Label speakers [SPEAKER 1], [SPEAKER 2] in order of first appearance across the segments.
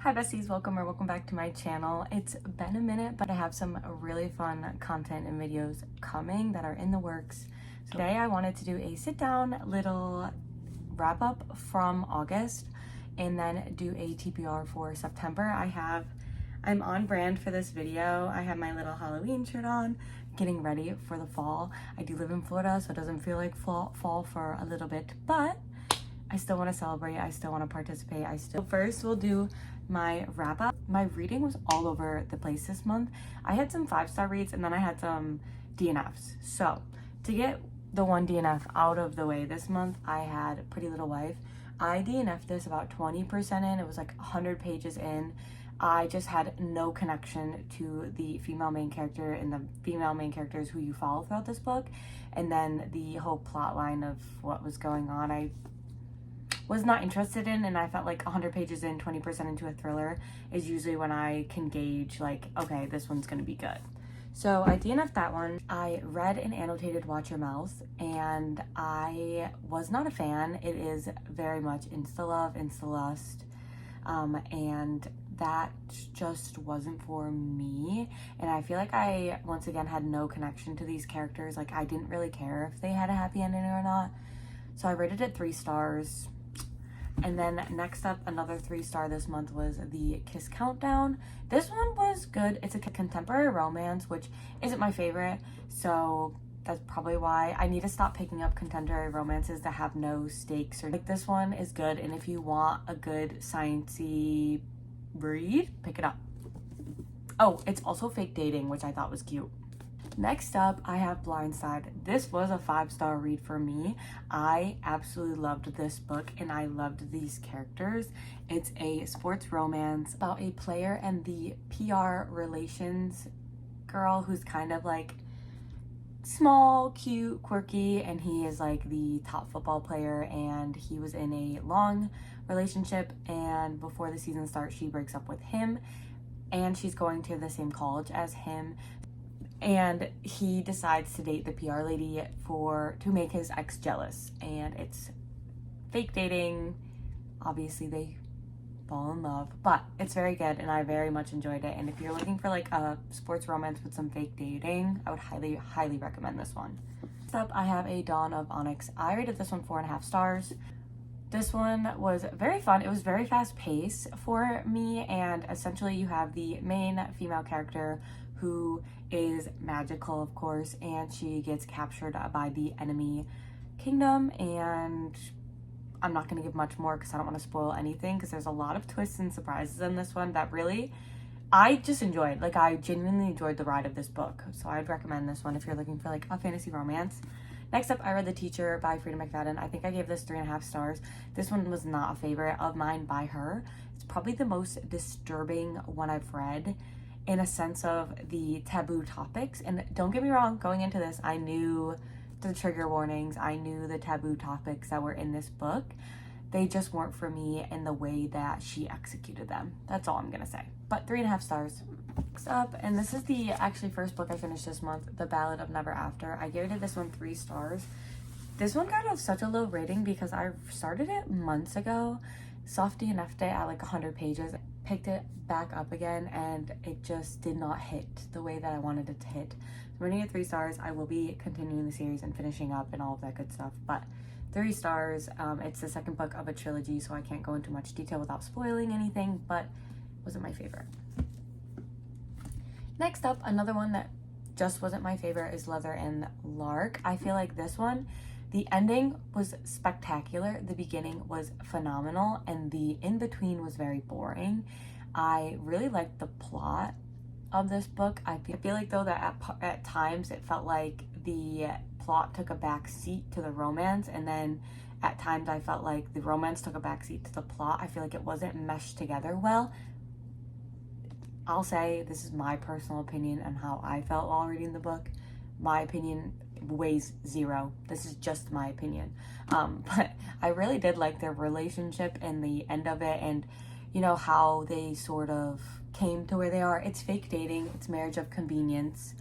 [SPEAKER 1] Hi besties, welcome back to my channel. It's been a minute, but I have some really fun content and videos coming that are in the works. So today I wanted to do a sit down little wrap up from August and then do a TBR for September. I'm on brand for this video. I have my little Halloween shirt on, getting ready for the fall. I do live in Florida, so it doesn't feel like fall for a little bit, but I still want to celebrate. I still want to participate. First we'll do my wrap up. My reading was all over the place this month. I had some 5-star reads and then I had some DNFs. So to get the one DNF out of the way this month, I had Pretty Little Wife. I DNF'd this about 20% in. It was like 100 pages in. I just had no connection to the female main character and the female main characters who you follow throughout this book. And then the whole plot line of what was going on, I was not interested in, and I felt like 100 pages in, 20% into a thriller is usually when I can gauge like, okay, this one's gonna be good. So I DNF'd that one. I read and annotated Watch Your Mouth, and I was not a fan. It is very much insta-love, insta-lust, and that just wasn't for me. And I feel like I, once again, had no connection to these characters. Like, I didn't really care if they had a happy ending or not. So I rated it 3 stars. And then next up, another 3-star this month was The Kiss Countdown. This one was good. It's a contemporary romance, which isn't my favorite, so that's probably why I need to stop picking up contemporary romances that have no stakes. Or like, this one is good, and if you want a good sciencey read, pick it up. Oh, it's also fake dating, which I thought was cute. Next up, I have Blindside. This was a 5-star read for me. I absolutely loved this book and I loved these characters. It's a sports romance about a player and the PR relations girl who's kind of like small, cute, quirky, and he is like the top football player, and he was in a long relationship, and before the season starts, she breaks up with him, and she's going to the same college as him. And he decides to date the PR lady to make his ex jealous, and it's fake dating. Obviously they fall in love, but it's very good and I very much enjoyed it. And if you're looking for like a sports romance with some fake dating, I would highly recommend this one. Next up, I have A Dawn of Onyx. I rated this one 4.5 stars. This one was very fun. It was very fast paced for me, and essentially you have the main female character who is magical, of course, and she gets captured by the enemy kingdom. And I'm not going to give much more because I don't want to spoil anything, because there's a lot of twists and surprises in this one that really I just enjoyed. Like, I genuinely enjoyed the ride of this book, so I'd recommend this one if you're looking for like a fantasy romance. Next up, I read The Teacher by Freida McFadden. I think I gave this 3.5 stars. This one was not a favorite of mine by her. It's probably the most disturbing one I've read, in a sense of the taboo topics. And don't get me wrong, going into this, I knew the trigger warnings, I knew the taboo topics that were in this book. They just weren't for me in the way that she executed them. That's all I'm gonna say. But 3.5 stars. Next up, and this is the actually first book I finished this month, The Ballad of Never After. I gave this one 3 stars. This one got off such a low rating because I started it months ago, soft DNF'd it at like 100 pages, picked it back up again, and it just did not hit the way that I wanted it to hit. So I'm rating it 3 stars. I will be continuing the series and finishing up and all of that good stuff, but 3 stars. It's the second book of a trilogy, so I can't go into much detail without spoiling anything, but wasn't my favorite. Next up, another one that just wasn't my favorite is Leather and Lark. I feel like this one, the ending was spectacular, the beginning was phenomenal, and the in-between was very boring. I really liked the plot of this book. I feel like though that at times it felt like the plot took a back seat to the romance, and then at times I felt like the romance took a back seat to the plot. I feel like it wasn't meshed together well. I'll say this is my personal opinion on how I felt while reading the book. My opinion weighs 0. This is just my opinion. But I really did like their relationship and the end of it, and you know how they sort of came to where they are. It's fake dating, it's marriage of convenience.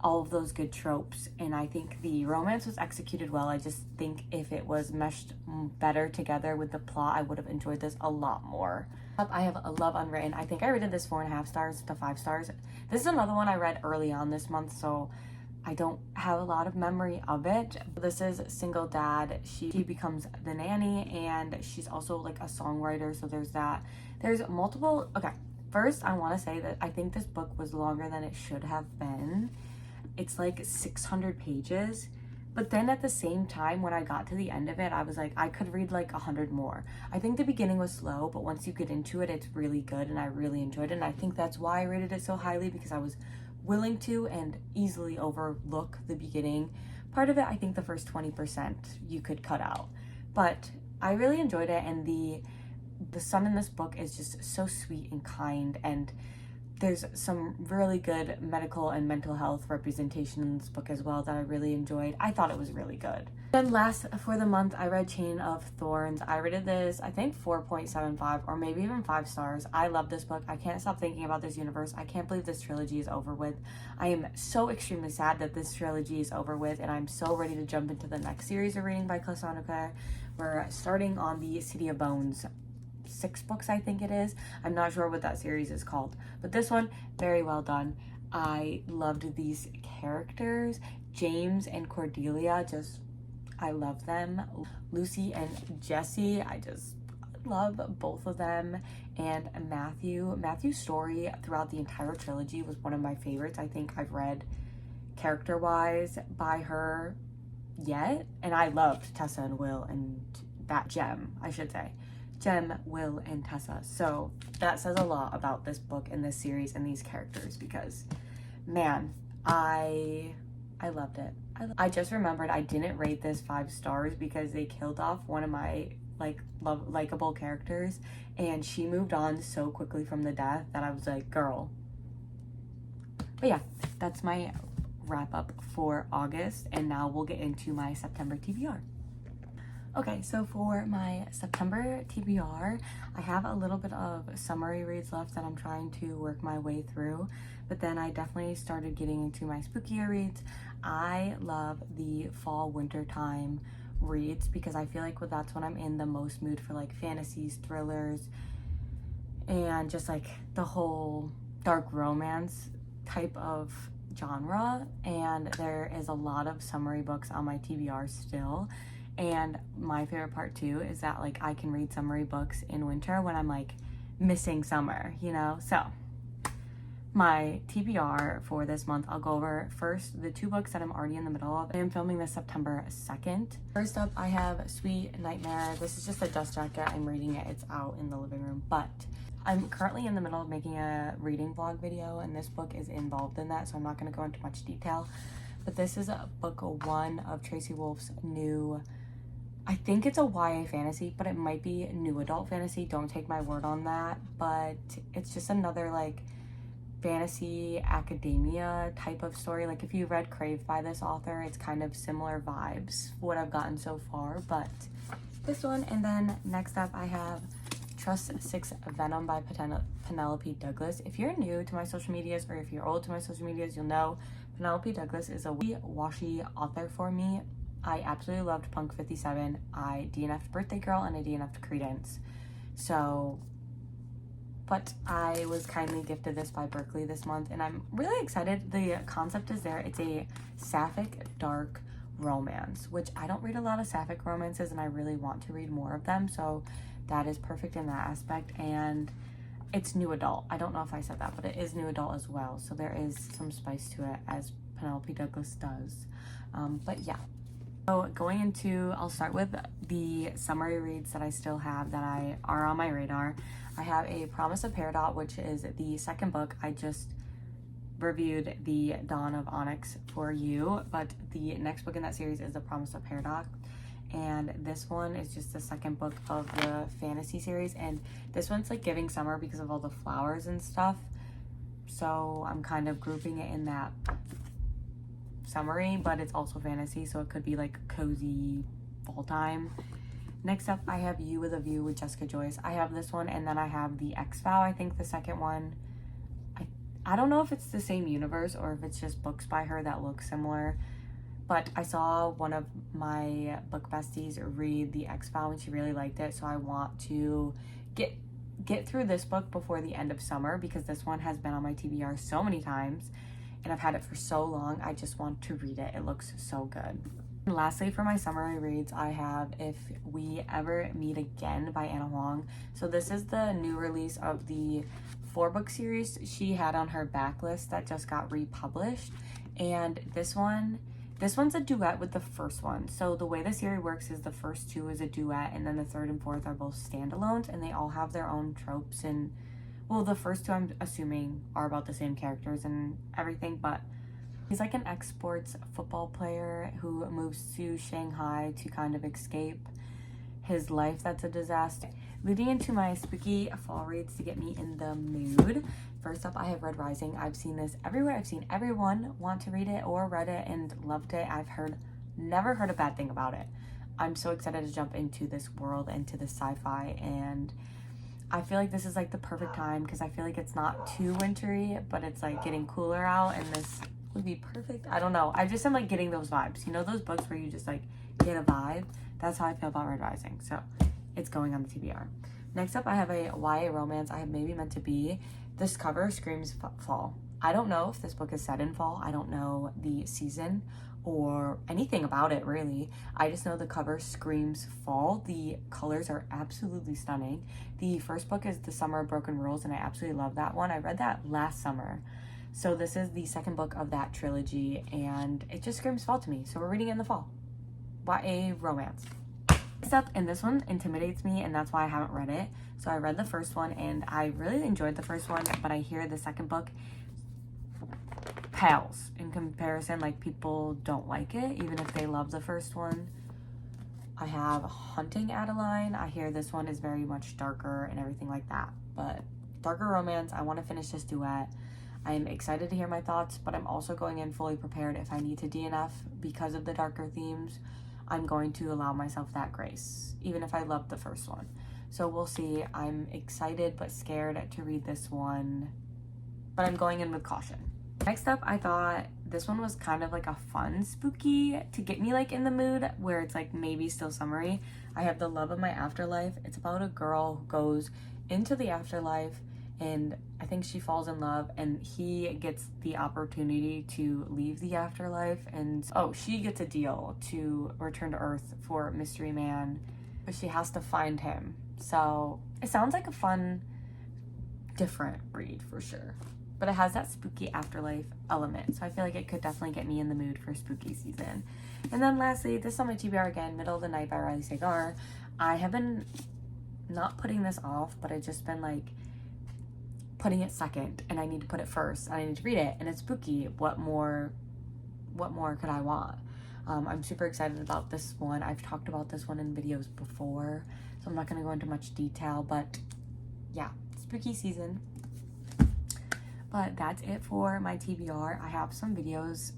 [SPEAKER 1] all of those good tropes, and I think the romance was executed well. I just think if it was meshed better together with the plot, I would have enjoyed this a lot more. Up, I have A Love Unwritten. I think I rated this 4.5 stars to 5 stars. This is another one I read early on this month, so I don't have a lot of memory of it. This is single dad. She becomes the nanny, and she's also like a songwriter, so there's that. There's multiple. Okay, first I want to say that I think this book was longer than it should have been. It's like 600 pages, but then at the same time, when I got to the end of it, I was like, I could read like 100 more. I think the beginning was slow, but once you get into it, it's really good, and I really enjoyed it. And I think that's why I rated it so highly, because I was willing to and easily overlook the beginning. Part of it, I think the first 20% you could cut out, but I really enjoyed it. And the son in this book is just so sweet and kind, and there's some really good medical and mental health representation in this book as well that I really enjoyed. I thought it was really good. Then last for the month, I read Chain of Thorns. I rated this, I think 4.75 or maybe even 5 stars. I love this book. I can't stop thinking about this universe. I can't believe this trilogy is over with. I am so extremely sad that this trilogy is over with, and I'm so ready to jump into the next series we're reading by Klaus-Haneke. We're starting on the City of Bones 6 books, I think it is. I'm not sure what that series is called, but this one, very well done. I loved these characters. James and Cordelia, I love them. Lucy and Jesse, I just love both of them. And Matthew's story throughout the entire trilogy was one of my favorites. I think I've read character-wise by her yet, and I loved Tessa and Will, and that Jem, I should say. Jem, Will, and Tessa. So that says a lot about this book and this series and these characters, because man, I loved it. I just remembered I didn't rate this 5 stars because they killed off one of my likable characters, and she moved on so quickly from the death that I was like, girl. But yeah, that's my wrap up for August, and now we'll get into my September TBR. Okay, so for my September TBR, I have a little bit of summary reads left that I'm trying to work my way through, but then I definitely started getting into my spookier reads. I love the fall winter time reads because I feel like that's when I'm in the most mood for like fantasies, thrillers, and just like the whole dark romance type of genre. And there is a lot of summary books on my TBR still. And my favorite part too is that like I can read summary books in winter when I'm like missing summer, you know? So my TBR for this month, I'll go over first the 2 books that I'm already in the middle of. I am filming this September 2nd. First up, I have Sweet Nightmare. This is just a dust jacket. I'm reading it. It's out in the living room, but I'm currently in the middle of making a reading vlog video, and this book is involved in that, so I'm not going to go into much detail. But this is book 1 of Tracy Wolf's new, I think it's a YA fantasy, but it might be new adult fantasy. Don't take my word on that. But it's just another like fantasy academia type of story. Like if you read Crave by this author, it's kind of similar vibes, what I've gotten so far. But this one, and then next up I have Trust 6 Venom by Penelope Douglas. If you're new to my social medias, or if you're old to my social medias, you'll know Penelope Douglas is a washy author for me. I absolutely loved Punk 57. I DNF'd Birthday Girl and I DNF'd Credence. So, but I was kindly gifted this by Berkeley this month, and I'm really excited. The concept is there. It's a sapphic dark romance, which I don't read a lot of sapphic romances, and I really want to read more of them. So that is perfect in that aspect. And it's new adult. I don't know if I said that, but it is new adult as well. So there is some spice to it, as Penelope Douglas does. But yeah. So going into, I'll start with the summary reads that I still have that are on my radar. I have A Promise of Peridot, which is the 2nd book. I just reviewed the Dawn of Onyx for you, but the next book in that series is The Promise of Peridot. And this one is just the 2nd book of the fantasy series. And this one's like giving summer because of all the flowers and stuff. So I'm kind of grouping it in that summary, but it's also fantasy, so it could be like cozy fall time. Next up, I have You with a View with Jessica Joyce. I have this one, and then I have The X-Vow, I think the 2nd one. I don't know if it's the same universe or if it's just books by her that look similar, but I saw one of my book besties read The X-File and she really liked it, so I want to get through this book before the end of summer because this one has been on my TBR so many times and I've had it for so long. I just want to read it. It looks so good. And lastly, for my summary reads, I have If We Ever Meet Again by Anna Huang. So this is the new release of the 4-book series she had on her backlist that just got republished. And this one's a duet with the first one. So the way the series works is the first 2 is a duet and then the 3rd and 4th are both standalones, and they all have their own tropes. And well, the first 2 I'm assuming are about the same characters and everything, but he's like an ex-sports football player who moves to Shanghai to kind of escape his life that's a disaster. Leading into my spooky fall reads to get me in the mood. First up, I have Red Rising. I've seen this everywhere. I've seen everyone want to read it or read it and loved it. I've never heard a bad thing about it. I'm so excited to jump into this world, into the sci-fi, and I feel like this is like the perfect time because I feel like it's not too wintry, but it's like getting cooler out, and this would be perfect. I don't know. I just am like getting those vibes. You know those books where you just like get a vibe? That's how I feel about Red Rising. So it's going on the TBR. Next up, I have a YA romance. I have Maybe Meant to Be. This cover screams fall. I don't know if this book is set in fall. I don't know the season or anything about it really. I just know the cover screams fall. The colors are absolutely stunning. The first book is The Summer of Broken Rules, and I absolutely love that one. I read that last summer. So this is the second book of that trilogy, and it just screams fall to me. So we're reading it in the fall. YA romance. Next up, and this one intimidates me, and that's why I haven't read it. So I read the first one, and I really enjoyed the first one, but I hear the second book pales in comparison. Like, people don't like it, even if they love the first one. I have Hunting Adeline. I hear this one is very much darker and everything like that, but darker romance. I want to finish this duet. I'm excited to hear my thoughts, but I'm also going in fully prepared if I need to DNF because of the darker themes. I'm going to allow myself that grace, even if I loved the first one. So we'll see. I'm excited but scared to read this one, but I'm going in with caution. Next up, I thought this one was kind of like a fun spooky to get me like in the mood where it's like maybe still summery. I have The Love of My Afterlife. It's about a girl who goes into the afterlife, and I think she falls in love, and he gets the opportunity to leave the afterlife, and she gets a deal to return to Earth for Mystery Man, but she has to find him. So it sounds like a fun, different read for sure, but it has that spooky afterlife element, so I feel like it could definitely get me in the mood for spooky season. And then lastly, this is on my TBR again, Middle of the Night by Riley Sagar. I have been not putting this off, but I've just been like putting it second, and I need to put it first, and I need to read it, and it's spooky. What more could I want? I'm super excited about this one. I've talked about this one in videos before, so I'm not going to go into much detail, but yeah, spooky season. But that's it for my TBR. I have some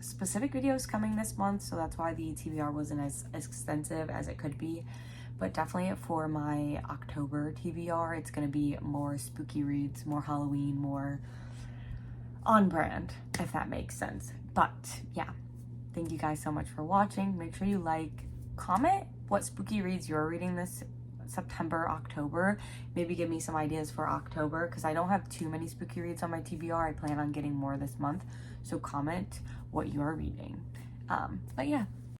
[SPEAKER 1] specific videos coming this month, so that's why the TBR wasn't as extensive as it could be. But definitely for my October TBR, it's going to be more spooky reads, more Halloween, more on brand, if that makes sense. But yeah, thank you guys so much for watching. Make sure you like, comment what spooky reads you're reading this September, October. Maybe give me some ideas for October, because I don't have too many spooky reads on my TBR. I plan on getting more this month. So comment what you're reading. But yeah.